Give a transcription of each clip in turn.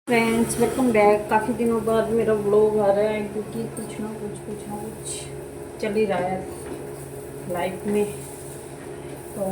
Friends welcome back. काफ़ी दिनों बाद मेरा व्लॉग आ रहा है क्योंकि कुछ ना कुछ चल ही रहा है लाइफ में। तो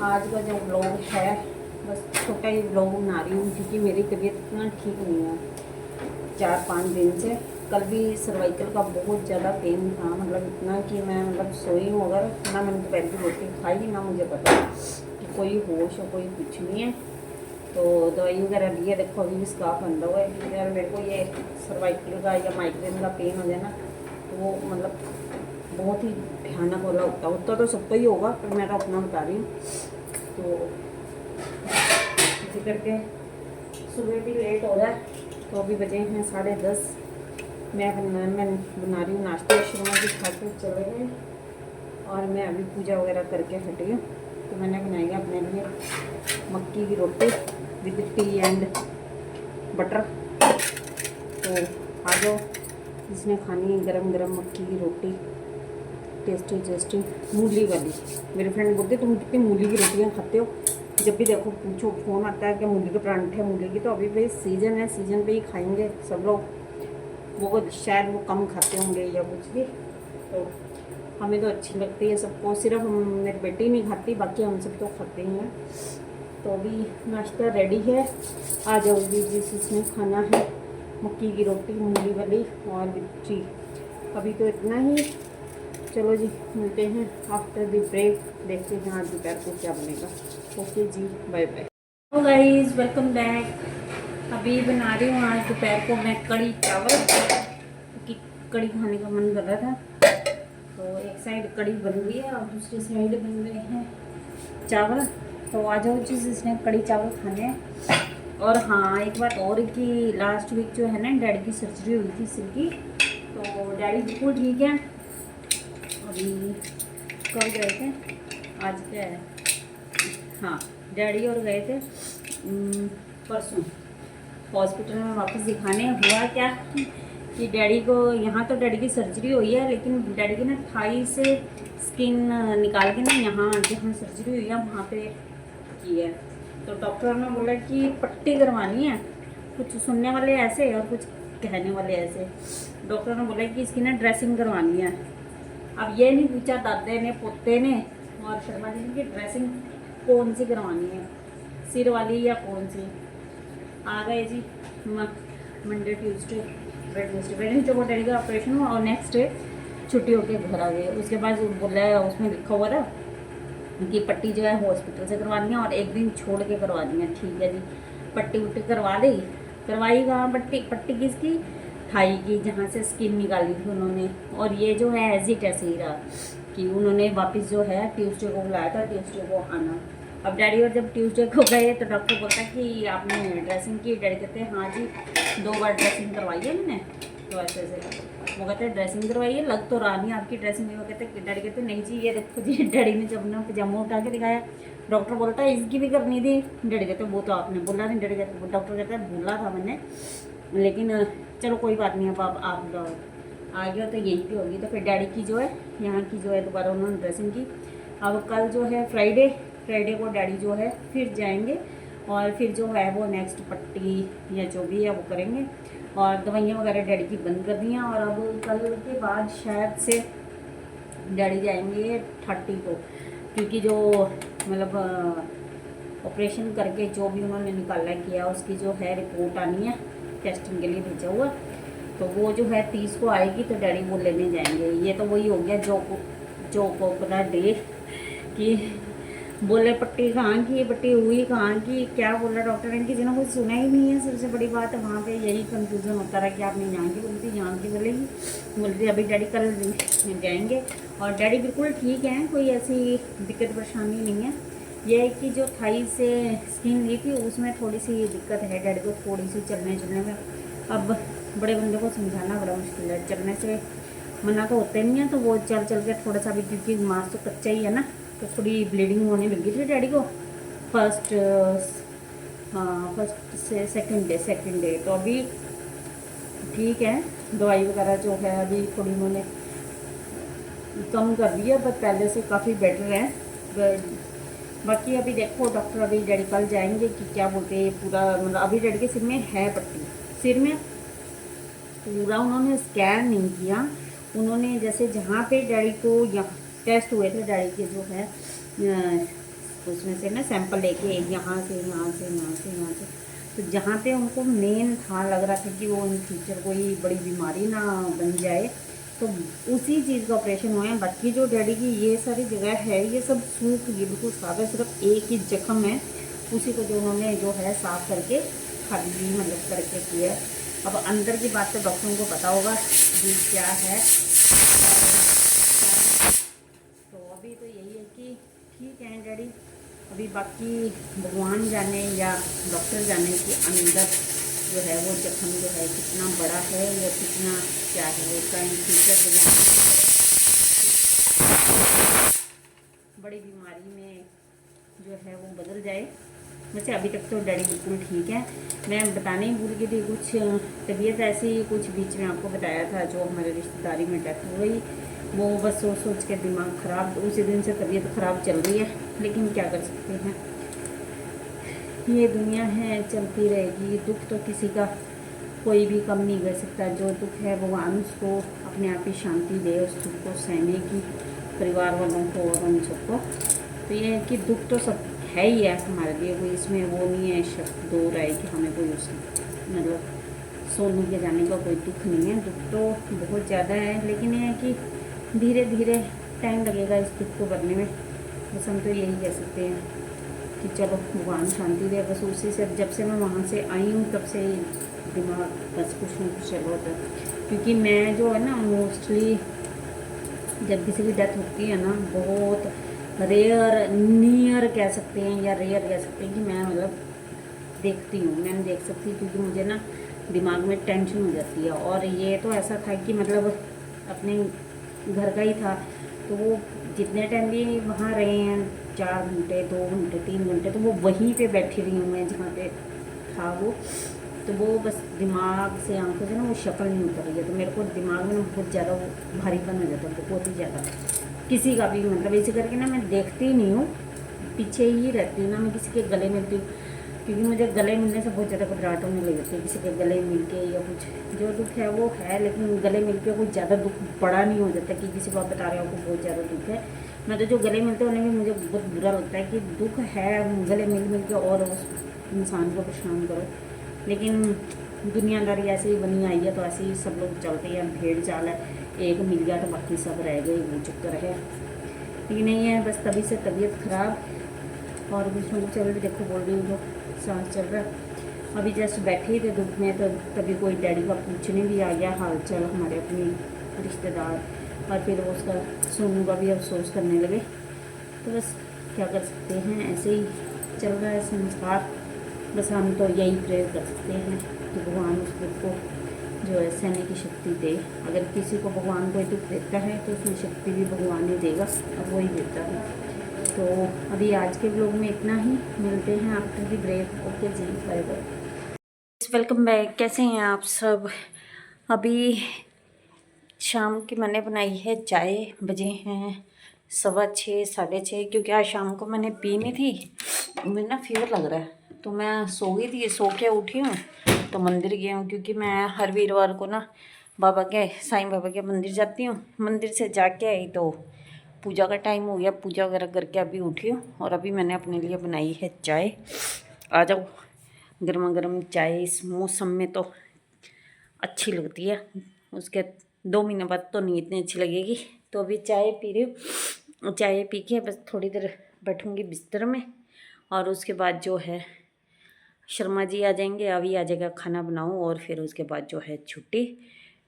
आज का जो व्लॉग है बस छोटा ही व्लॉग बना रही हूँ क्योंकि मेरी तबीयत इतना ठीक नहीं है 4-5 दिन से। कल भी सर्वाइकल का बहुत ज़्यादा पेन था, मतलब इतना कि मैं सोई हूँ अगर ना मैंने दोपहर की रोटी खाई ना मुझे पता कि कोई होश हो कोई कुछ नहीं है। तो दवाई वगैरह ली है, देखो अभी भी स्काफ बंधा हुआ है क्योंकि यार मेरे को ये सर्वाइकल का या माइग्रेन का पेन हो जाए ना तो वो मतलब बहुत ही भयानक वाला होता है। उतना तो सबको ही होगा पर मैं तो अपना बता रही हूँ। तो इसी करके सुबह भी लेट हो रहा है तो अभी बजे हैं 10:30। मैं बना रही हूँ नाश्ता, शर्मा भी खा के चले गए और मैं अभी पूजा वगैरह करके हटी हूँ। तो मैंने बनाई है अपने लिए मक्की की रोटी विद टी एंड बटर। तो आ जाओ, जिसने खानी है गरम गरम मक्की की रोटी टेस्टी टेस्टी मूली वाली। मेरे फ्रेंड बोलते तुम कितनी मूली की रोटियां खाते हो, जब भी देखो पूछो फ़ोन आता है कि मूली के परांठे मूली की। तो अभी भाई सीज़न है, सीज़न पे ही खाएंगे सब लोग। वो शायद वो कम खाते होंगे या कुछ भी, तो हमें तो अच्छी लगती है सबको। सिर्फ मेरी बेटी नहीं खाती, बाकी हम सब तो खाते ही हैं। तो अभी नाश्ता रेडी है, आ जाओ जी जिसमें खाना है मक्की की रोटी मूली वाली और मिर्ची। अभी तो इतना ही, चलो जी मिलते हैं आफ्टर द ब्रेक, देखते हैं आज दोपहर को क्या बनेगा। ओके जी, bye bye. Hello guys, welcome back. अभी बना रही हूँ आज दोपहर को मैं कड़ी चावल, क्योंकि कड़ी खाने का मन कर रहा था। तो एक साइड कड़ी बन गई है और दूसरी साइड बन रहे हैं चावल। तो आ जाओ चीज़ इसने कड़ी चावल खाने हैं। और हाँ एक बात और कि लास्ट वीक जो है ना डैडी की सर्जरी हुई थी सिर की, तो डैडी बिल्कुल ठीक है। अभी कब गए थे, आज क्या है, हाँ डैडी और गए थे परसों हॉस्पिटल में वापस दिखाने। हुआ क्या कि डैडी को यहाँ तो डैडी की सर्जरी हुई है, लेकिन डैडी की ना थाई से स्किन निकाल के ना यहाँ जहाँ सर्जरी हुई है वहाँ पे की है। तो डॉक्टर ने बोला कि पट्टी करवानी है। कुछ सुनने वाले ऐसे और कुछ कहने वाले ऐसे। डॉक्टर ने बोला कि इसकी ना ड्रेसिंग करवानी है। अब ये नहीं पूछा दादे ने पोते ने और शर्मा जी ने कि ड्रेसिंग कौन सी करवानी है, सिर वाली या कौन सी। आ गए जी मंडे ट्यूसडे वेडनेसडे को डैडी का ऑपरेशन हुआ और नेक्स्ट डे छुट्टी होकर घर आ गए। उसके बाद बोला है, उसमें लिखा हुआ था कि पट्टी जो है हॉस्पिटल से करवानी है और एक दिन छोड़ के करवानी है। ठीक है जी, पट्टी वट्टी करवा दी। करवाई कहाँ पट्टी, पट्टी किसकी, थाई की, जहाँ से स्किन निकाली थी उन्होंने। और ये जो है एज इट ऐसे ही रहा कि उन्होंने वापस जो है ट्यूसडे को बुलाया था, ट्यूसडे को आना। अब डैडी और जब ट्यूसडे को गए तो डॉक्टर बोलता है कि आपने ड्रेसिंग की। डैडी कहते हैं हाँ जी 2 बार ड्रेसिंग करवाई है मैंने। तो ऐसे ऐसे वो कहते हैं ड्रेसिंग करवाई है, लग तो रहा नहीं आपकी ड्रेसिंग। वो कहते डैडी कहते नहीं जी ये देखो जी। डैडी ने जब अपना पजामा उठा के दिखाया, डॉक्टर बोलता है इसकी भी करनी थी। डैडी कहते वो तो आपने बोला नहीं। डैडी कहते डॉक्टर कहते हैं बोला था मैंने, लेकिन चलो कोई बात नहीं। अब आप आ गया तो यही पे होगी। तो फिर डैडी की जो है यहाँ की जो है दोबारा उन्होंने ड्रेसिंग की। अब कल जो है फ्राइडे को डैडी जो है फिर जाएंगे और फिर जो है वो नेक्स्ट पट्टी या जो भी है वो करेंगे। और दवाइयाँ वगैरह डैडी की बंद कर दी हैं। और अब कल के बाद शायद से डैडी जाएंगे 30 को, क्योंकि जो मतलब ऑपरेशन करके जो भी उन्होंने निकाला किया उसकी जो है रिपोर्ट आनी है, टेस्टिंग के लिए भेजा हुआ। तो वो जो है 30 को आएगी तो डैडी वो लेने जाएंगे। ये तो वही हो गया जो को पता डे कि बोले पट्टी कहाँ की, पट्टी हुई कहाँ की, क्या बोला डॉक्टर ने, किसी ने कुछ सुना ही नहीं है। सबसे बड़ी बात है वहाँ पे यही कंफ्यूजन होता रहा कि आप नहीं यहाँ की बोलती, यहाँ की बोलेगी। अभी डैडी कल जाएंगे और डैडी बिल्कुल ठीक हैं, कोई ऐसी दिक्कत परेशानी नहीं है। यह है कि जो थाई से स्किन ली थी उसमें थोड़ी सी दिक्कत है डैडी को, थोड़ी सी चलने चलने में। अब बड़े बंदे को समझाना बड़ा मुश्किल है, चलने से मना तो होते नहीं है। तो वो चल चल के थोड़ा सा भी, क्योंकि मांस तो कच्चा ही है ना, तो थोड़ी ब्लीडिंग होने लगी थी डैडी को फर्स्ट से सेकंड डे। तो अभी ठीक है, दवाई वगैरह जो है अभी थोड़ी उन्होंने कम कर दी है, पर पहले से काफ़ी बेटर है। बाकी अभी देखो डॉक्टर अभी डैडी कल जाएंगे कि क्या बोलते हैं पूरा, मतलब अभी डैडी के सिर में है पट्टी, सिर में पूरा उन्होंने स्कैन नहीं किया। उन्होंने जैसे जहाँ पे डैडी को यहाँ टेस्ट हुए थे डैडी के जो है उसमें से ना सैंपल लेके यहाँ से यहाँ से यहाँ से यहाँ से, तो जहाँ पे उनको मेन था लग रहा था कि वो इन फ्यूचर कोई बड़ी बीमारी ना बन जाए, तो उसी चीज़ का ऑपरेशन हुआ है। बाकी जो डैडी की ये सारी जगह है ये सब सूख गई बिल्कुल साफ है, सिर्फ एक ही जख्म है, उसी को जो उन्होंने जो है साफ़ करके खाली मतलब करके किया। अब अंदर की बात तो डॉक्टरों को पता होगा कि क्या है। तो अभी तो यही है कि ठीक है डैडी, अभी बाकी भगवान जाने या डॉक्टर जाने कि अंदर जो है वो जख्म जो है कितना बड़ा है या कितना क्या है उसका इन फ्यूचर बड़ी बीमारी में जो है वो बदल जाए। वैसे अभी तक तो डैडी बिल्कुल ठीक है। मैं बताने ही भूल गई थी, कुछ तबीयत ऐसी कुछ बीच में आपको बताया था, जो हमारे रिश्तेदारी में डेथ हो गई, वो बस सोच सोच के दिमाग ख़राब, उसी दिन से तबीयत ख़राब चल रही है। लेकिन क्या कर सकते हैं, ये दुनिया है चलती रहेगी। दुख तो किसी का कोई भी कम नहीं कर सकता। जो दुख है भगवान उसको अपने आप ही शांति दे, उस दुख को सहने की परिवार वालों को और उन सबको। तो ये है कि दुख तो सब है ही है हमारे लिए, कोई इसमें वो नहीं है शक दो राय कि हमें कोई उस मतलब सोने के जाने का कोई दुख नहीं है। दुख तो बहुत ज़्यादा है, लेकिन ये है कि धीरे धीरे टाइम लगेगा इस दुख को भरने में। बस हम तो यही कह सकते हैं कि चलो भगवान शांति दे। बस उसी से जब से मैं वहाँ से आई हूँ तब से दिमाग बस कुछ न कुछ चल होता है। क्योंकि मैं जो है ना मोस्टली जब किसी की डेथ होती है ना, बहुत रेयर नियर कह सकते हैं या रेयर कह सकते हैं कि मैं मतलब देखती हूँ, मैं देख सकती हूँ, क्योंकि मुझे ना दिमाग में टेंशन हो जाती है। और ये तो ऐसा था कि मतलब अपने घर का ही था, तो वो जितने टाइम भी वहाँ रहे हैं 4 घंटे 2 घंटे 3 घंटे, तो वो वहीं पे बैठी रही हूँ मैं जहाँ पे था वो। तो वो बस दिमाग से आंखों से ना वो शक्ल नहीं उतर रही है, तो मेरे को दिमाग में बहुत ज़्यादा वो भारीपन हो जाता है, बहुत ही ज़्यादा किसी का भी मतलब। इसी करके ना मैं देखती ही नहीं हूँ, पीछे ही रहती हूँ ना मैं किसी के गले मिलती हूँ, क्योंकि मुझे गले मिलने से बहुत ज़्यादा घबराहट होने लग जाती है। किसी के गले मिल के या कुछ जो दुख है वो है, लेकिन गले मिल के कुछ ज़्यादा दुख बड़ा नहीं हो जाता कि किसी को आप बता रहे हो आपको बहुत ज़्यादा दुख है। मैं तो जो गले मिलते हैं उन्हें भी मुझे बहुत बुरा लगता है कि दुख है, गले मिल मिल के और उस इंसान को परेशान करो। लेकिन दुनियादारी ऐसे ही बनी आई है, तो ऐसे ही सब लोग चलते हैं, भेड़ चाल है, एक मिल गया तो बाकी सब रह गए, वो चक्कर है। लेकिन नहीं है, बस तभी से तबीयत ख़राब और कुछ लोग चल देखो बोल रही हूँ जो सांस चल रहा है। अभी जस्ट बैठे ही थे धूप में, तो तभी कोई डैडी का पूछने भी आ गया हाल चाल, हमारे अपने रिश्तेदार, और फिर वो उसका सोनू का भी अफसोस करने लगे। तो बस क्या कर सकते हैं, ऐसे ही चल रहा है संसार। बस हम तो यही प्रेयर कर सकते हैं कि भगवान उस दुख को जो है सहने की शक्ति दे। अगर किसी को भगवान कोई दुख देता है तो उसमें शक्ति भी भगवान ही देगा, और वो ही देता है। तो अभी आज के ब्लॉग में इतना ही, मिलते हैं आफ्टर दी ब्रेक। ओके जी, बाय बाय, वेलकम बैक। कैसे हैं आप सब? अभी शाम की मैंने बनाई है चाय, बजे हैं 6:15 6:30, क्योंकि आज शाम को मैंने पी नहीं थी, मुझे ना फीवर लग रहा है, तो मैं सो गई थी, सो के उठी हूँ तो मंदिर गई हूँ, क्योंकि मैं हर वीरवार को ना बाबा के साईं बाबा के मंदिर जाती हूँ। मंदिर से जाके आई तो पूजा का टाइम हो गया, पूजा वगैरह करके अभी उठी हूँ, और अभी मैंने अपने लिए बनाई है चाय। आ जाओ, गर्मा गर्म चाय इस मौसम में तो अच्छी लगती है, उसके 2 महीने बाद तो नहीं इतनी अच्छी लगेगी। तो अभी चाय पी रही हूँ, चाय पी के बस थोड़ी देर बैठूँगी बिस्तर में, और उसके बाद जो है शर्मा जी आ जाएंगे, अभी आ जाएगा खाना बनाऊँ, और फिर उसके बाद जो है छुट्टी।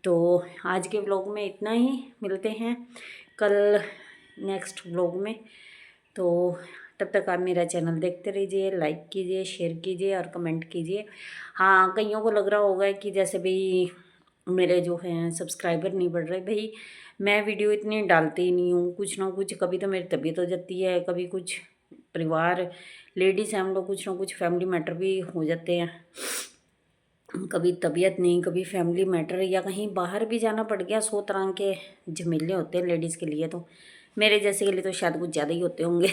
तो आज के व्लॉग में इतना ही, मिलते हैं कल नेक्स्ट व्लॉग में। तो तब तक आप मेरा चैनल देखते रहिए, लाइक कीजिए, शेयर कीजिए और कमेंट कीजिए। हाँ, कईयों को लग रहा होगा कि जैसे भाई मेरे जो हैं सब्सक्राइबर नहीं बढ़ रहे, भाई मैं वीडियो इतनी डालती ही नहीं हूँ, कुछ ना कुछ, कभी तो मेरी तबीयत हो जाती है, कभी कुछ परिवार लेडीज़ हैं हम लोग, कुछ ना कुछ फैमिली मैटर भी हो जाते हैं, कभी तबीयत नहीं, कभी फैमिली मैटर, या कहीं बाहर भी जाना पड़ गया, 100 तरह के झमेले होते हैं लेडीज़ के लिए। तो मेरे जैसे के लिए तो शायद कुछ ज़्यादा ही होते होंगे।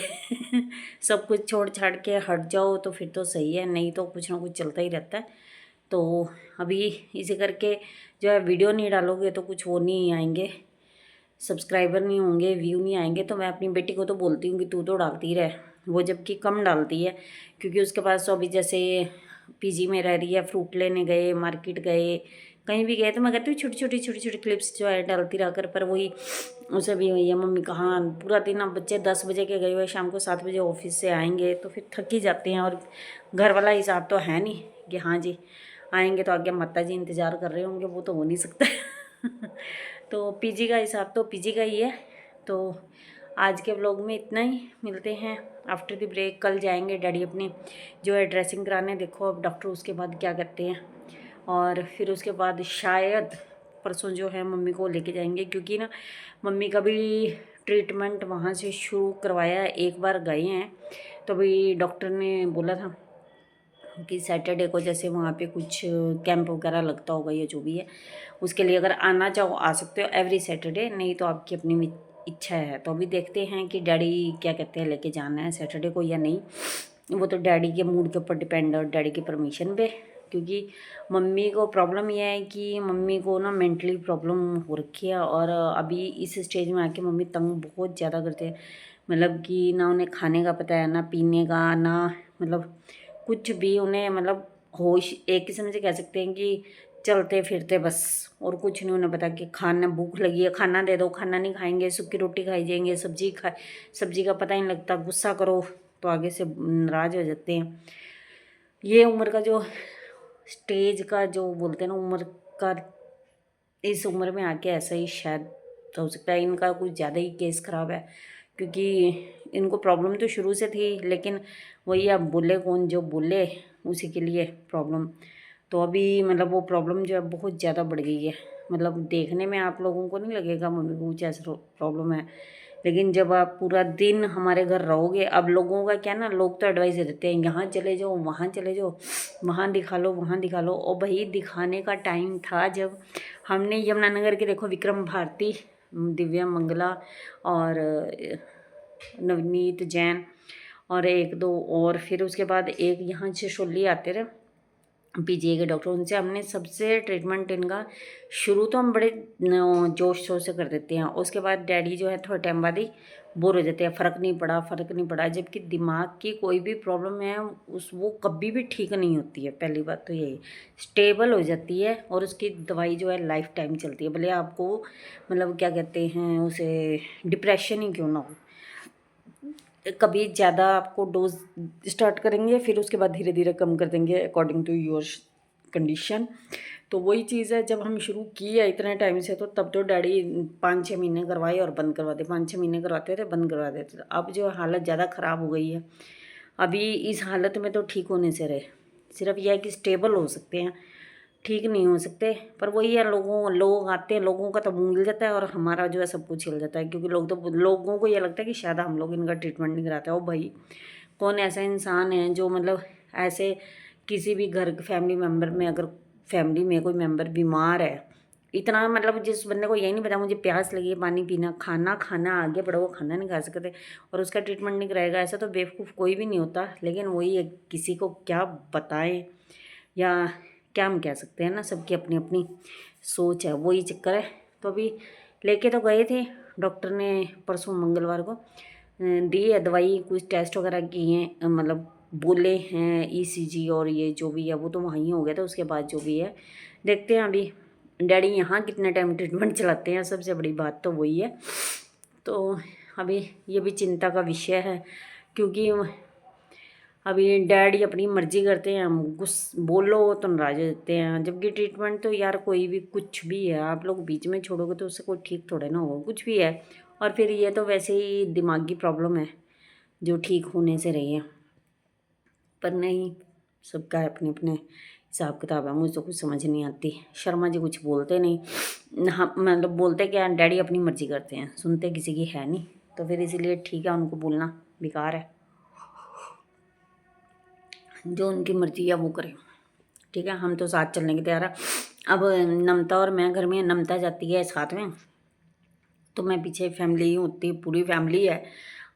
सब कुछ छोड़ छाड़ के हट जाओ तो फिर तो सही है, नहीं तो कुछ ना कुछ चलता ही रहता है। तो अभी इसी करके जो है वीडियो नहीं डालोगे तो कुछ वो नहीं आएंगे, सब्सक्राइबर नहीं होंगे, व्यू नहीं आएंगे। तो मैं अपनी बेटी को तो बोलती हूँ कि तू तो डालती रहे, वो जबकि कम डालती है क्योंकि उसके पास तो अभी जैसे पीजी में रह रही है, फ्रूट लेने गए, मार्केट गए, कहीं भी गए तो मैं कहती हूँ छोटी छोटी क्लिप्स जो है डालती रहा कर। पर वही उसे भी वही है, मम्मी कहाँ पूरा दिन। अब बच्चे 10 बजे के गए हुए, शाम को 7 बजे ऑफिस से आएंगे तो फिर थक ही जाते हैं। और घर वाला हिसाब तो है नहीं कि हाँ जी आएंगे तो आगे माता जी इंतज़ार कर रहे होंगे, वो तो हो नहीं सकता। तो पीजी का हिसाब तो पीजी का ही है। तो आज के व्लॉग में इतना ही, मिलते हैं आफ्टर द ब्रेक। कल जाएंगे डैडी अपने जो है ड्रेसिंग कराने, देखो अब डॉक्टर उसके बाद क्या कहते हैं। और फिर उसके बाद शायद परसों जो है मम्मी को लेके जाएंगे, क्योंकि ना मम्मी का भी ट्रीटमेंट वहाँ से शुरू करवाया है, एक बार गए हैं। तो अभी डॉक्टर ने बोला था कि सैटरडे को जैसे वहाँ पे कुछ कैंप वगैरह लगता होगा या जो भी है, उसके लिए अगर आना चाहो आ सकते हो एवरी सैटरडे, नहीं तो आपकी अपनी इच्छा है। तो अभी देखते हैं कि डैडी क्या कहते हैं, लेके जाना है सैटरडे को या नहीं। वो तो डैडी के मूड के ऊपर डिपेंड है और डैडी की परमिशन पे। क्योंकि मम्मी को प्रॉब्लम यह है कि मम्मी को ना मेंटली प्रॉब्लम हो रखी है, और अभी इस स्टेज में आके मम्मी तंग बहुत ज़्यादा करते हैं। मतलब कि ना उन्हें खाने का पता है, ना पीने का, ना मतलब कुछ भी उन्हें, मतलब होश एक किस्म से कह सकते हैं कि चलते फिरते बस, और कुछ नहीं उन्हें पता कि खाना, भूख लगी है खाना दे दो, खाना नहीं खाएंगे, सूखी रोटी खाई जाएंगे, सब्जी का पता ही नहीं लगता, गुस्सा करो तो आगे से नाराज हो जाते हैं। ये उम्र का जो स्टेज का जो बोलते हैं ना उम्र का, इस उम्र में आके ऐसा ही शायद हो सकता है। इनका कुछ ज़्यादा ही केस ख़राब है, क्योंकि इनको प्रॉब्लम तो शुरू से थी, लेकिन वही अब बोले कौन, जो बोले उसी के लिए प्रॉब्लम। तो अभी मतलब वो प्रॉब्लम जो है बहुत ज़्यादा बढ़ गई है। मतलब देखने में आप लोगों को नहीं लगेगा मम्मी को कुछ ऐसा प्रॉब्लम है, लेकिन जब आप पूरा दिन हमारे घर रहोगे, अब लोगों का क्या ना, लोग तो एडवाइस देते हैं यहाँ चले जाओ, वहाँ चले जाओ, वहाँ दिखा लो, वहाँ दिखा लो। और भाई दिखाने का टाइम था जब हमने यमुनानगर के देखो विक्रम भारती, दिव्या मंगला और नवनीत जैन और एक दो और, फिर उसके बाद एक यहाँ से शोली आते रहे पीजीआई के डॉक्टर, उनसे हमने सबसे ट्रीटमेंट इनका शुरू तो हम बड़े जोश शोर से कर देते हैं। उसके बाद डैडी जो है थोड़े टाइम बाद ही बोर हो जाते हैं, फ़र्क नहीं पड़ा। जबकि दिमाग की कोई भी प्रॉब्लम है उस वो कभी भी ठीक नहीं होती है। पहली बात तो यही, स्टेबल हो जाती है और उसकी दवाई जो है लाइफ टाइम चलती है, भले आपको मतलब क्या कहते हैं उसे, डिप्रेशन ही क्यों ना हो। कभी ज़्यादा आपको डोज स्टार्ट करेंगे, फिर उसके बाद धीरे धीरे कम कर देंगे अकॉर्डिंग टू योर कंडीशन। तो वही चीज़ है, जब हम शुरू किए इतने टाइम से, तो तब तो डैडी 5-6 महीने करवाए और बंद करवाते, 5-6 महीने करवाते थे, बंद करवा देते थे। अब जो हालत ज़्यादा ख़राब हो गई है, अभी इस हालत में तो ठीक होने से रहे, सिर्फ यह है कि स्टेबल हो सकते हैं, ठीक नहीं हो सकते। पर वही है, लोग आते हैं, लोगों का तो मुँह हिल जाता है और हमारा जो है सब कुछ हिल जाता है। क्योंकि लोगों को ये लगता है कि शायद हम लोग इनका ट्रीटमेंट नहीं कराते। ओ भाई, कौन ऐसा इंसान है जो मतलब ऐसे किसी भी घर फैमिली मेम्बर में, अगर फैमिली में कोई मेम्बर बीमार है, इतना मतलब जिस बंदे को यही नहीं पता मुझे प्यास लगी है, पानी पीना, खाना खाना, आगे बढ़ो, वो खाना नहीं खा सकते और उसका ट्रीटमेंट नहीं कराएगा, ऐसा तो बेवकूफ़ कोई भी नहीं होता। लेकिन वही है, किसी को क्या बताएं या क्या हम कह सकते हैं ना, सबकी अपनी अपनी सोच है, वही चक्कर है। तो अभी लेके तो गए थे डॉक्टर ने परसों मंगलवार को, दी है दवाई, कुछ टेस्ट वगैरह किए हैं, मतलब बोले हैं ईसीजी और ये जो भी है वो तो वहीं हो गया था। उसके बाद जो भी है देखते हैं। अभी डैडी यहाँ कितने टाइम ट्रीटमेंट चलाते हैं, सबसे बड़ी बात तो वही है। तो अभी ये भी चिंता का विषय है, क्योंकि अभी डैडी अपनी मर्जी करते हैं, हम बोलो तो नाराज हो जाते हैं। जबकि ट्रीटमेंट तो यार कोई भी कुछ भी है, आप लोग बीच में छोड़ोगे तो उससे कोई ठीक थोड़े ना होगा, कुछ भी है। और फिर ये तो वैसे ही दिमागी प्रॉब्लम है जो ठीक होने से रही है, पर नहीं, सबका अपने अपने हिसाब किताब है। मुझे तो कुछ समझ नहीं आती। शर्मा जी कुछ बोलते नहीं, हाँ मतलब बोलते क्या, डैडी अपनी मर्जी करते हैं, सुनते किसी की है नहीं। तो फिर इसीलिए ठीक है, उनको बोलना बेकार है, जो उनकी मर्जी है वो करें। ठीक है, हम तो साथ चलने की तैयार है। अब नमता और मैं घर में, नमता जाती है साथ में तो मैं पीछे फैमिली होती है, पूरी फैमिली है,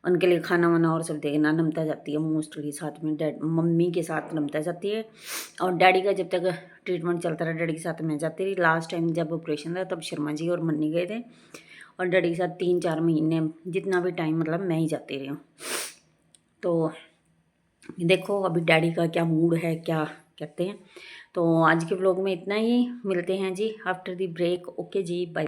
उनके लिए खाना वाना और सब देखना। नमता जाती है मोस्टली साथ में, मम्मी के साथ नमता जाती है, और डैडी का जब तक ट्रीटमेंट चलता रहा डैडी के साथ मैं जाती रही। लास्ट टाइम जब ऑपरेशन था तब शर्मा जी और मन्नी गए थे, और डैडी के साथ 3-4 महीने जितना भी टाइम मतलब मैं ही जाती रही हूँ। तो देखो अभी डैडी का क्या मूड है, क्या कहते हैं। तो आज के व्लॉग में इतना ही, मिलते हैं जी आफ्टर द ब्रेक। ओके जी, बाय।